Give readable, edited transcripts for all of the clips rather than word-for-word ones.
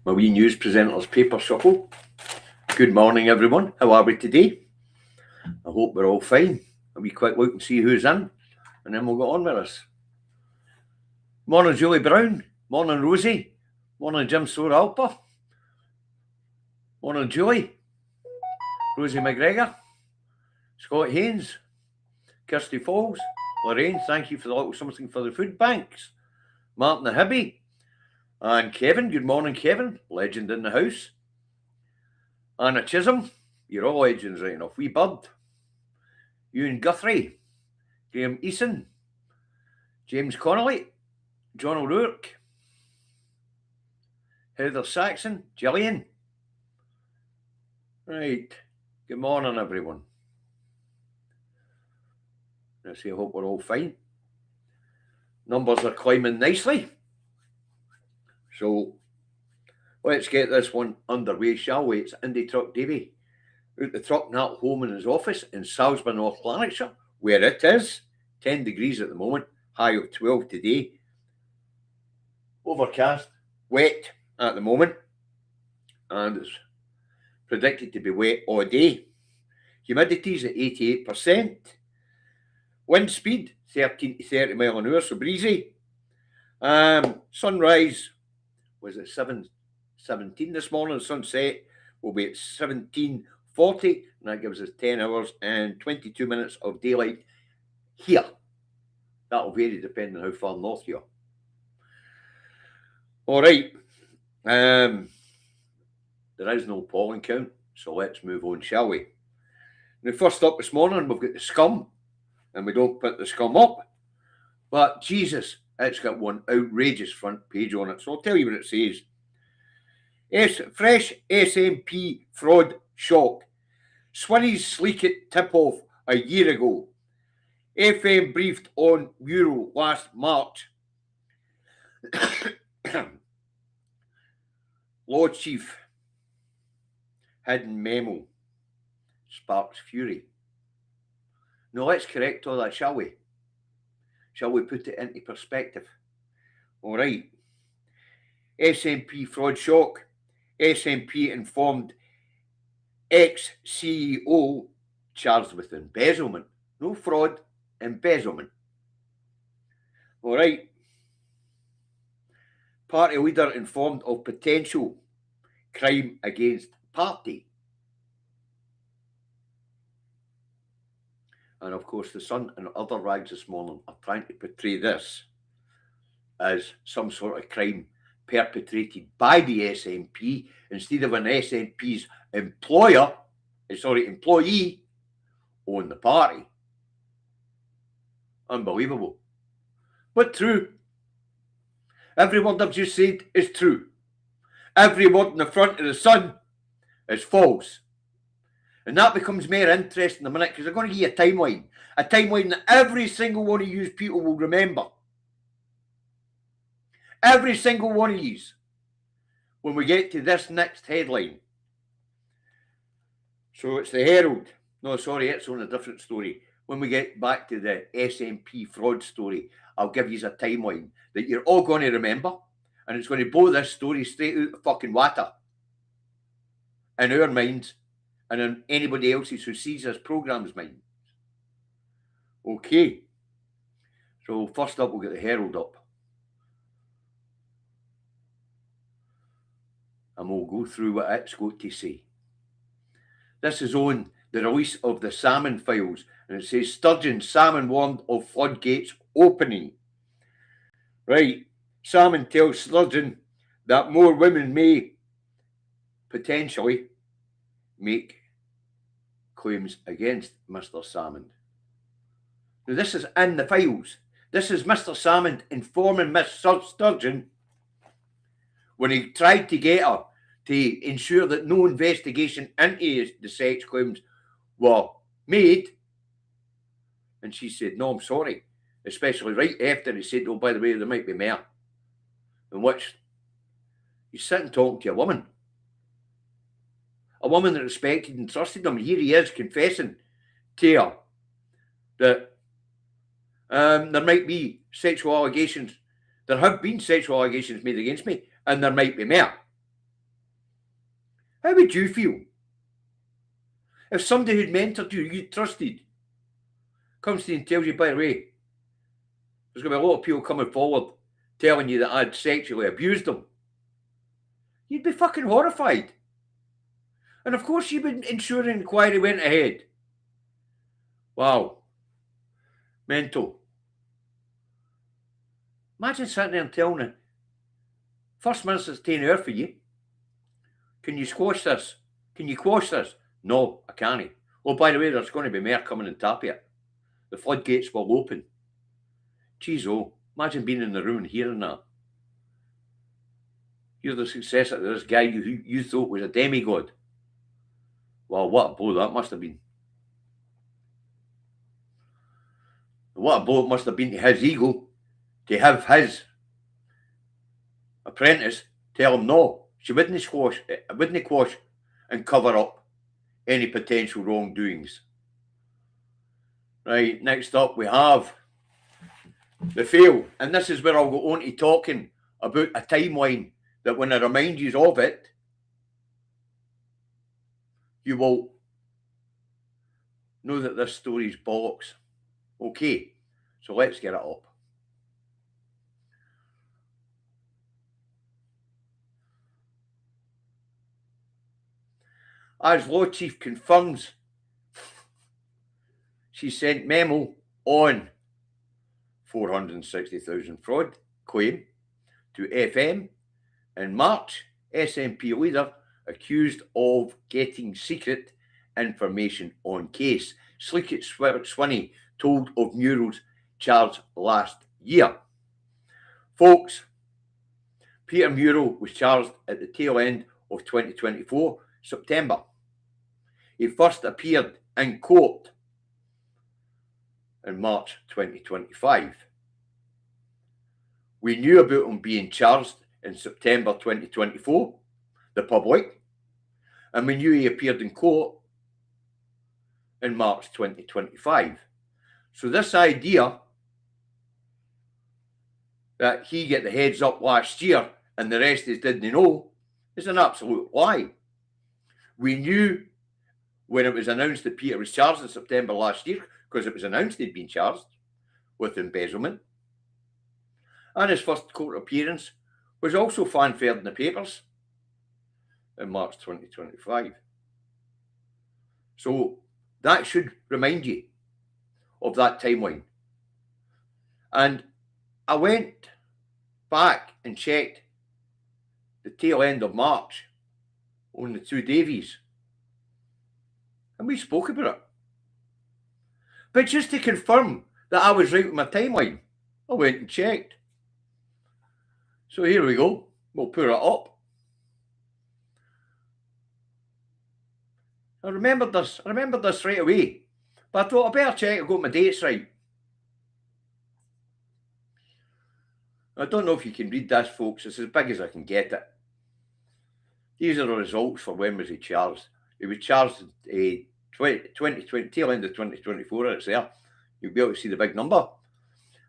my wee news presenter's paper shuffle. Good morning, everyone. How are we today? I hope we're all fine. A wee quick look and see who's in, and then we'll get on with this. Morning, Julie Brown. Morning, Rosie. Morning, Jim Soralper. Morning, Julie. Rosie McGregor. Scott Haynes. Kirsty Falls. Lorraine, thank you for the little something for the food banks. Martin the Hibby. And Kevin, good morning, Kevin. Legend in the house. Anna Chisholm, you're all legends right enough. Wee Bird. Ewan Guthrie. Graham Eason. James Connolly. John O'Rourke. Heather Saxon. Gillian. Right. Good morning, everyone. Let's see, I hope we're all fine. Numbers are climbing nicely. So let's get this one underway, shall we? It's Indy Truck Davy out the truck and at home in his office in Salisbury, North Lanarkshire, where it is 10 degrees at the moment, high of 12 today. Overcast, wet at the moment, and it's predicted to be wet all day. Humidity's at 88%. Wind speed 13 to 30 mile an hour, so breezy. Sunrise was at 7:17 this morning. Sunset will be at 17:40, and that gives us 10 hours and 22 minutes of daylight here. That'll vary depending on how far north you are. All right. There is no polling count, so let's move on, shall we? Now, first up this morning, we've got the scum, and we don't put the scum up, but Jesus, it's got one outrageous front page on it, so I'll tell you what it says. Fresh SNP fraud shock. Swinney's sleek it tip-off a year ago. FM briefed on Euro last March. Lord Chief hidden memo sparks fury. Now let's correct all that, shall we? Shall we put it into perspective? All right. SNP fraud shock. SNP informed ex-CEO charged with embezzlement. No fraud, embezzlement. All right. Party leader informed of potential crime against party. And of course, the Sun and other rags this morning are trying to portray this as some sort of crime perpetrated by the SNP instead of an SNP's employee on the party. Unbelievable. But true. Every word I've just said is true. Every word in the front of the Sun is false. And that becomes more interesting in a minute because I'm going to give you a timeline that every single one of you people will remember. Every single one of you when we get to this next headline. So it's the Herald. No, sorry, it's on a different story. When we get back to the SNP fraud story, I'll give you a timeline that you're all going to remember, and it's going to blow this story straight out the fucking water in our minds and in anybody else's who sees this programme's mind. Okay. So first up, we'll get the Herald up. And we'll go through what it's got to say. This is on the release of the Salmond files, and it says Sturgeon, Salmond warned of floodgates opening. Right, Salmond tells Sturgeon that more women may potentially make claims against Mr. Salmond. Now, this is in the files. This is Mr. Salmond informing Miss Sturgeon when he tried to get her to ensure that no investigation into the sex claims were made. And she said, no, I'm sorry. Especially right after he said, oh, by the way, there might be more. In which he's sitting talking to a woman that respected and trusted him. Here he is confessing to her that there might be sexual allegations. There have been sexual allegations made against me, and there might be more. How would you feel if somebody who'd mentored you, you trusted, comes to you and tells you, by the way, there's going to be a lot of people coming forward telling you that I'd sexually abused them? You'd be fucking horrified. And of course you would ensure an inquiry went ahead. Wow. Mental. Imagine sitting there and telling the First Minister's taking over for you. Can you squash this? Can you quash this? No, I can't. Oh, by the way, there's going to be more coming and tap it. The floodgates will open. Jeez, oh, imagine being in the room and hearing that. You're the successor to this guy who you thought was a demigod. Well, what a blow that must have been. What a blow it must have been to his ego to have his apprentice tell him no, she wouldn't quash and cover up any potential wrongdoings. Right, next up we have the fail. And this is where I'll go on to talking about a timeline that when I remind you of it, you will know that this story is bollocks. Okay, so let's get it up. As Law Chief confirms, she sent memo on 460,000 fraud claim to FM in March. SNP leader accused of getting secret information on case. Sleekit Swinney told of Murrell's charge last year. Folks, Peter Murrell was charged at the tail end of 2024, September. He first appeared in court in March 2025. We knew about him being charged in September 2024, the public, and we knew he appeared in court in March 2025. So this idea that he got the heads up last year and the rest is didn't know is an absolute lie. We knew when it was announced that Peter was charged in September last year, because it was announced he'd been charged with embezzlement. And his first court appearance was also fanfared in the papers in March 2025. So that should remind you of that timeline. And I went back and checked the tail end of March on the Two Davies. And we spoke about it. But just to confirm that I was right with my timeline, I went and checked. So here we go. We'll put it up. I remembered this right away. But I thought I better check I got my dates right. I don't know if you can read this, folks. It's as big as I can get it. These are the results for when was he charged. He was charged 2020, tail end of 2024, it's there. You'll be able to see the big number.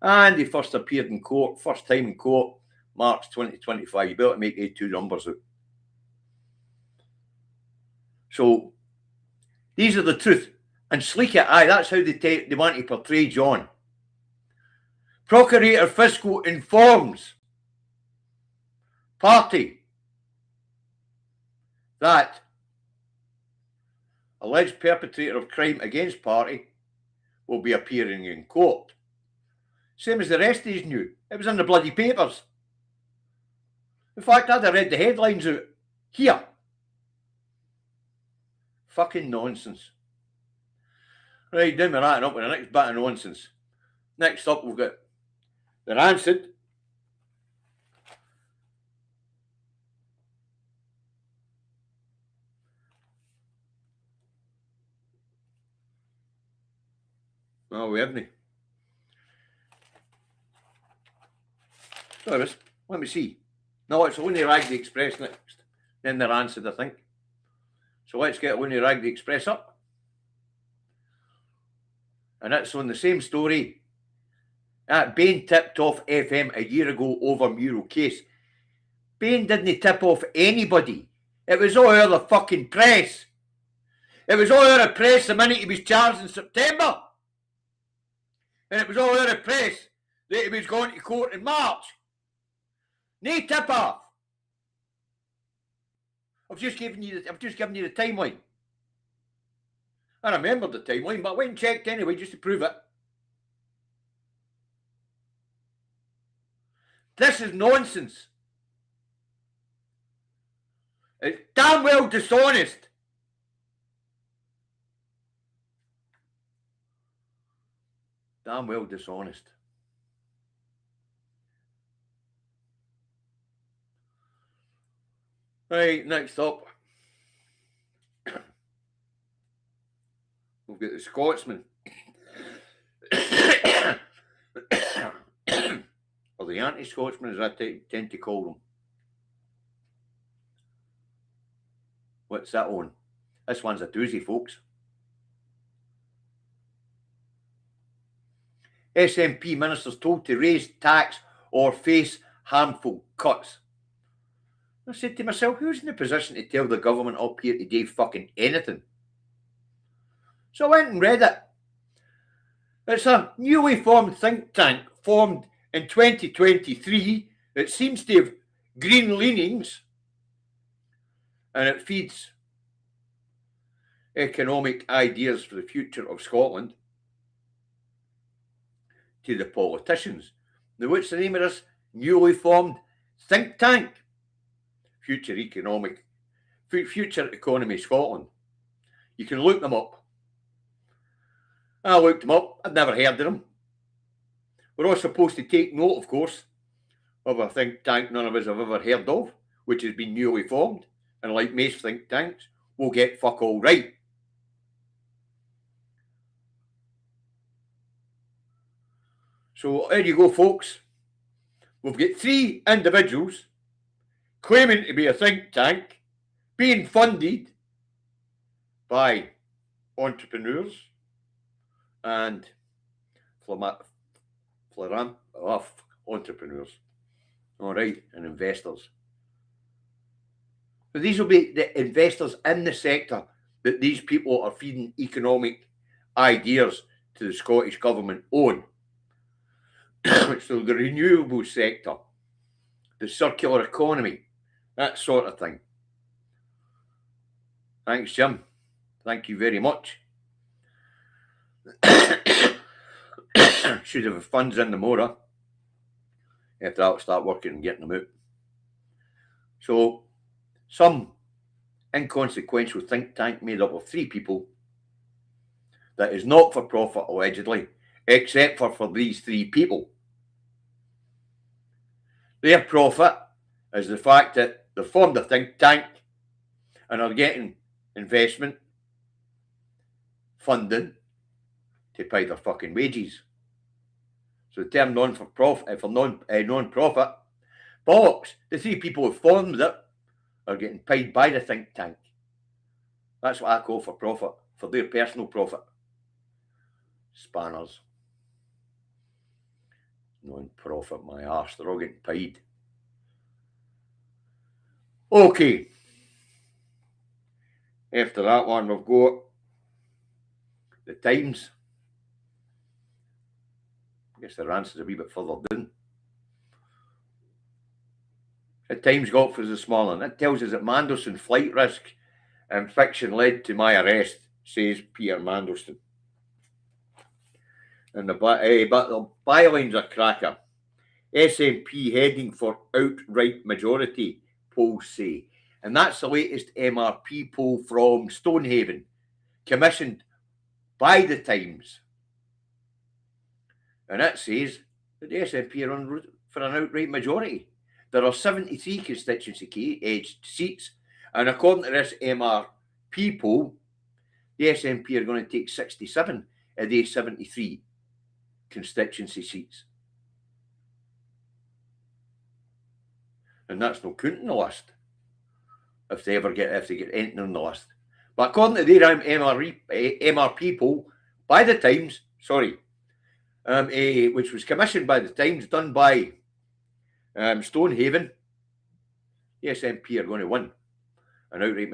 And he first appeared in court, first time in court, March 2025. You'll be able to make 82 numbers out. So, these are the truth. And Sleekit, aye, that's how they want to portray John. Procurator Fiscal informs party that alleged perpetrator of crime against party will be appearing in court. Same as the rest of these knew. It was in the bloody papers. In fact, I'd have read the headlines out here. Fucking nonsense. Right, down we're wrapping up with the next bit of nonsense. Next up, we've got the Rancid. No, we haven't. Sorry, let me see. No, it's only Rag the Express next. Then the Rancid, I think. So let's get only Rag the Express up. And it's on the same story. Bain tipped off FM a year ago over Murrell case. Bain didn't tip off anybody. It was all over the fucking press. It was all over the press the minute he was charged in September. And it was all over the press that he was going to court in March. No tip off. I've just given you the timeline. I remembered the timeline, but I went and checked anyway just to prove it. This is nonsense. It's damn well dishonest. Damn well dishonest. Right, next up. We've got the Scotsman. Or the anti-Scotsman, as I tend to call them. What's that on? This one's a doozy, folks. SNP ministers told to raise tax or face harmful cuts. I said to myself, who's in the position to tell the government up here to do fucking anything? So I went and read it. It's a newly formed think tank formed in 2023. It seems to have green leanings and it feeds economic ideas for the future of Scotland to the politicians. Now, what's the name of this newly formed think tank? Future Economy Scotland. You can look them up. I looked them up. I'd never heard of them. We're all supposed to take note, of course, of a think tank none of us have ever heard of, which has been newly formed. And like most think tanks, we'll get fuck all right. So there you go, folks. We've got 3 individuals claiming to be a think tank, being funded by entrepreneurs and entrepreneurs, all right, and investors. So these will be the investors in the sector that these people are feeding economic ideas to the Scottish government on. So the renewable sector, the circular economy, that sort of thing. Thanks, Jim. Thank you very much. Should have funds in the motor. After that, I'll start working and getting them out. So, some inconsequential think tank made up of 3 people that is not for profit, allegedly, except for these 3 people. Their profit is the fact that they formed a think tank and are getting investment funding to pay their fucking wages. So the term non-profit, non-profit, bollocks. The 3 people who formed it are getting paid by the think tank. That's what I call for profit, for their personal profit. Spanners. Non-profit, my arse. They're all getting paid. Okay. After that one, we've got the Times. I guess their answer's a wee bit further down. The Times got for us this morning. It tells us that Mandelson flight risk and fiction led to my arrest, says Peter Mandelson. And the bylines are cracker. SNP heading for outright majority, polls say. And that's the latest MRP poll from Stonehaven, commissioned by the Times. And it says that the SNP are on route for an outright majority. There are 73 constituency seats, and according to this MRP poll, the SNP are going to take 67 of these 73 constituency seats. And that's not counting the list, if they get anything on the list. But according to their MRP poll by the Times, which was commissioned by the Times, done by Stonehaven, the SNP are going to win. an outright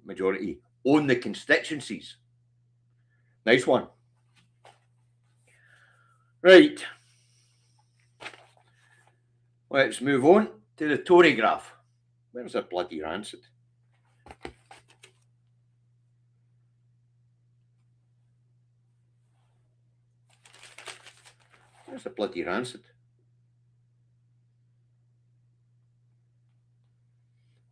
majority own the constituencies. Nice one. Right. Let's move on to the Tory graph. Where's the bloody rancid? Where's the bloody rancid?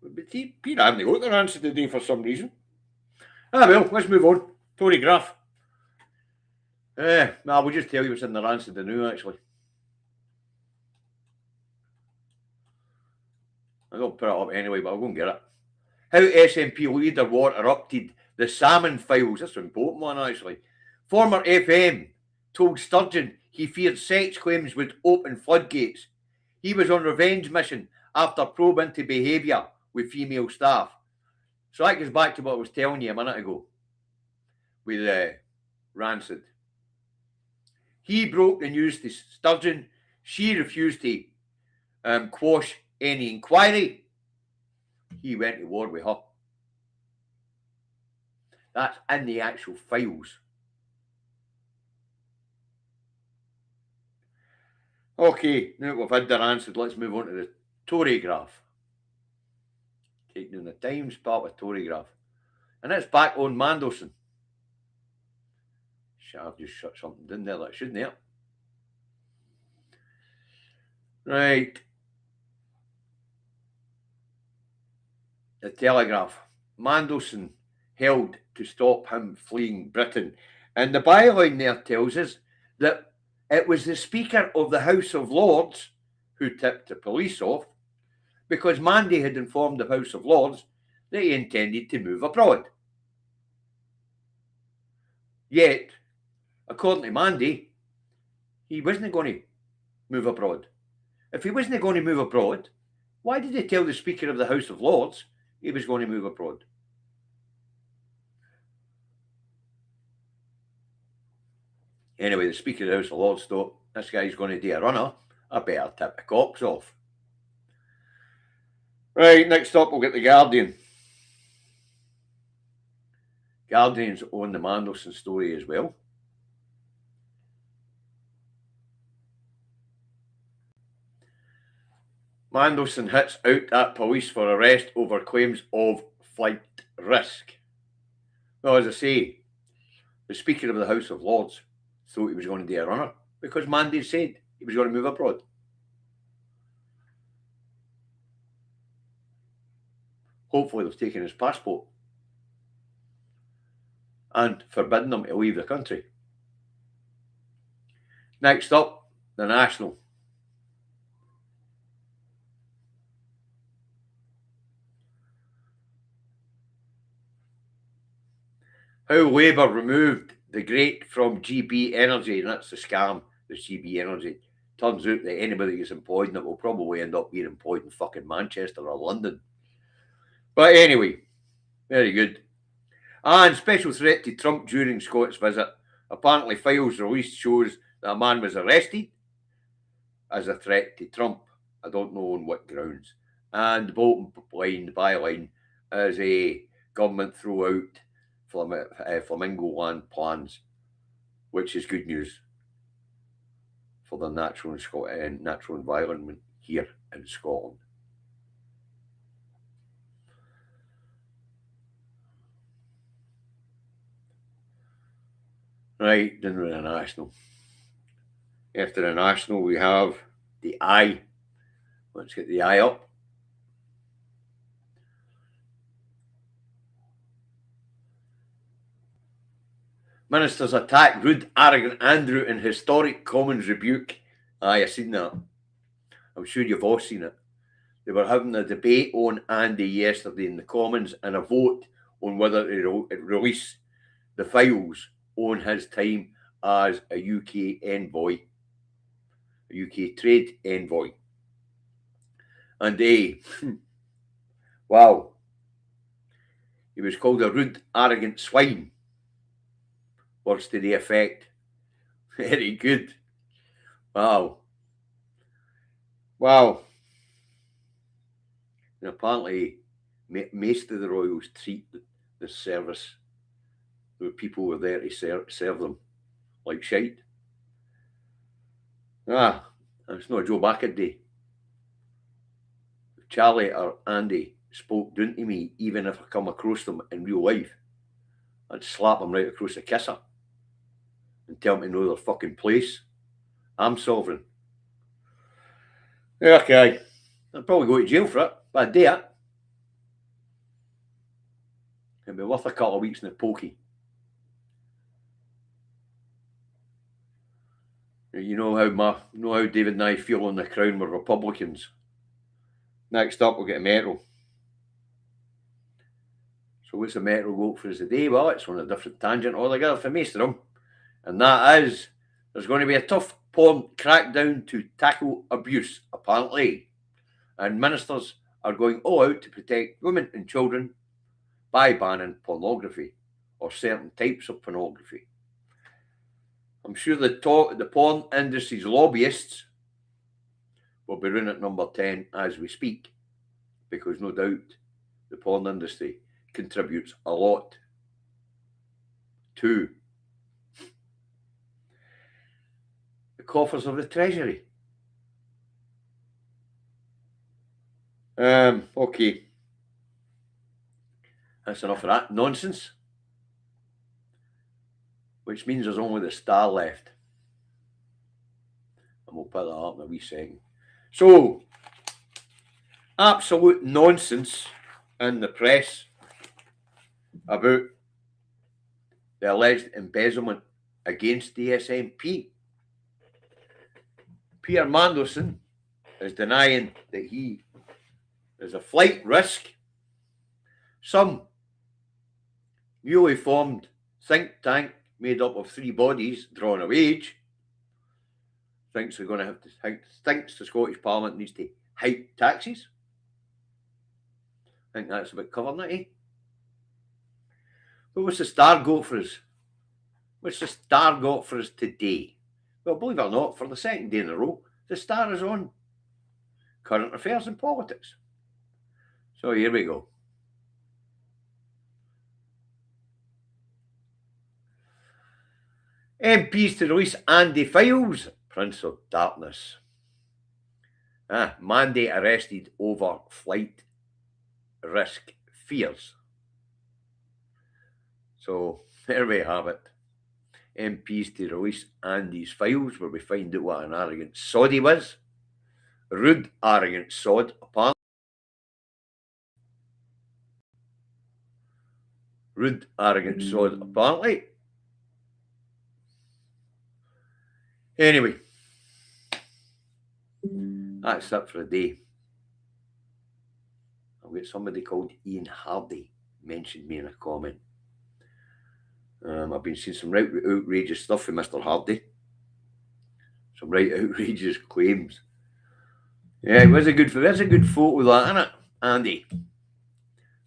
But Peter hadn't got the rancid today for some reason. Ah well, let's move on. Tory graph. Nah, we'll just tell you what's in the rancid now, actually. I don't put it up anyway, but I'll go and get it. How SNP leader war erupted the Salmond files. That's an important one, actually. Former FM told Sturgeon he feared sex claims would open floodgates. He was on revenge mission after probe into behaviour with female staff. So that goes back to what I was telling you a minute ago with Rancid. He broke the news to Sturgeon. She refused to quash any inquiry. He went to war with her. That's in the actual files. Okay, now we've had the Rancid, let's move on to the Tory graph. Taking the Times part with Tory graph. And it's back on Mandelson. Shit, I've just shut something in there that I shouldn't have. Right. The Telegraph. Mandelson held to stop him fleeing Britain. And the byline there tells us that it was the Speaker of the House of Lords who tipped the police off because Mandy had informed the House of Lords that he intended to move abroad. Yet, according to Mandy, he wasn't going to move abroad. If he wasn't going to move abroad, why did he tell the Speaker of the House of Lords he was going to move abroad? Anyway, the Speaker of the House of Lords thought, this guy's going to do a runner, I better tip the cops off. Right, next up we'll get the Guardian. Guardian's on the Mandelson story as well. Mandelson hits out at police for arrest over claims of flight risk. Well, as I say, the Speaker of the House of Lords thought he was going to do a runner because Mandy said he was going to move abroad. Hopefully they've taken his passport and forbidden him to leave the country. Next up, the National. How Labour removed the great from GB Energy, and that's the scam, the GB Energy. Turns out that anybody who's employed in it will probably end up being employed in fucking Manchester or London. But anyway, very good. And special threat to Trump during Scott's visit. Apparently files released shows that a man was arrested as a threat to Trump. I don't know on what grounds. And the bottom line, the byline, is a government throw out Flamingo Land plans, which is good news for the natural environment here in Scotland. Right, then we're the National. After the National, we have the Eye. Let's get the Eye up. Ministers attack rude, arrogant Andrew in historic Commons rebuke. Aye, I've seen that. I'm sure you've all seen it. They were having a debate on Andy yesterday in the Commons and a vote on whether to release the files on his time as a UK envoy, a UK trade envoy. And wow, he was called a rude, arrogant swine. Words to the effect. Very good. Wow. And apparently most of the royals treat the service, the people who were there to serve them, like shite. It's not Joe Backett Day. If Charlie or Andy spoke down to me, even if I come across them in real life, I'd slap them right across the kisser and tell them to know their fucking place. I'm sovereign. Okay. I'd probably go to jail for it, but I'd do it. It'd be worth a couple of weeks in the pokey. You know how David and I feel on the Crown with Republicans. Next up, we'll get a Metro. So what's the Metro vote for us today? Well, it's on a different tangent altogether for most of them. And that is, there's going to be a tough porn crackdown to tackle abuse, apparently. And ministers are going all out to protect women and children by banning pornography or certain types of pornography. I'm sure the porn industry's lobbyists will be running at number 10 as we speak, because no doubt the porn industry contributes a lot to the coffers of the Treasury. Okay. That's enough of that nonsense. Which means there's only the Star left. And we'll put that up in a wee second. So, absolute nonsense in the press about the alleged embezzlement against the SNP. Pierre Mandelson is denying that he is a flight risk. Some newly formed think tank made up of 3 bodies drawing a wage thinks they're going to have to thinks the Scottish Parliament needs to hike taxes. I think that's a bit covering it, eh? But what's the Star got for us? What's the Star got for us today? Well, believe it or not, for the second day in a row, the Star is on current affairs and politics. So here we go. MPs to release Andy Files, Prince of Darkness. Mandy arrested over flight risk fears. So there we have it. MPs to release Andy's files, where we find out what an arrogant sod he was. Rude, arrogant sod, apparently. Rude, arrogant sod, apparently. Anyway, that's it for the day. I've got somebody called Ian Hardy mentioned me in a comment. I've been seeing some right outrageous stuff from Mr. Hardy. Some right outrageous claims. Yeah, it was a good photo of that, isn't it, Andy?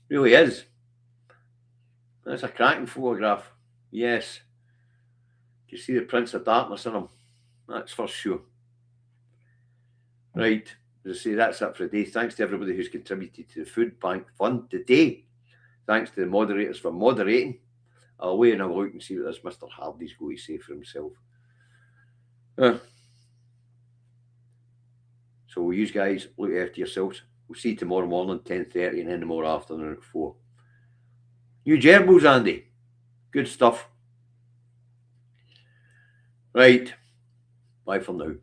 Really is. That's a cracking photograph. Yes. You see the Prince of Darkness in him. That's for sure. Right. As I say, that's it for the day. Thanks to everybody who's contributed to the Food Bank Fund today. Thanks to the moderators for moderating. I'll wait and have a look and see what this Mr. Hardy's going to say for himself. So you guys look after yourselves. We'll see you tomorrow morning, 10:30, and then tomorrow afternoon at 4. New gerbils, Andy. Good stuff. Right. Bye for now.